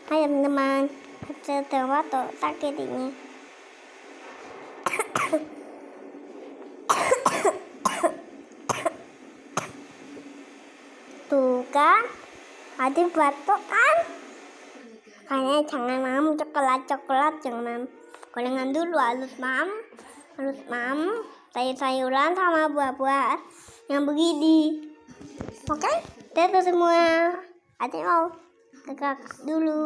Hai teman-teman, setelah sakit ini. Tuh kan, adik batuk kan? Makanya jangan mam coklat, jangan mam. Gorengan dulu halus mam, sayur-sayuran sama buah-buah yang begini. Oke, dadah semua. Adik mau ke kakak dulu.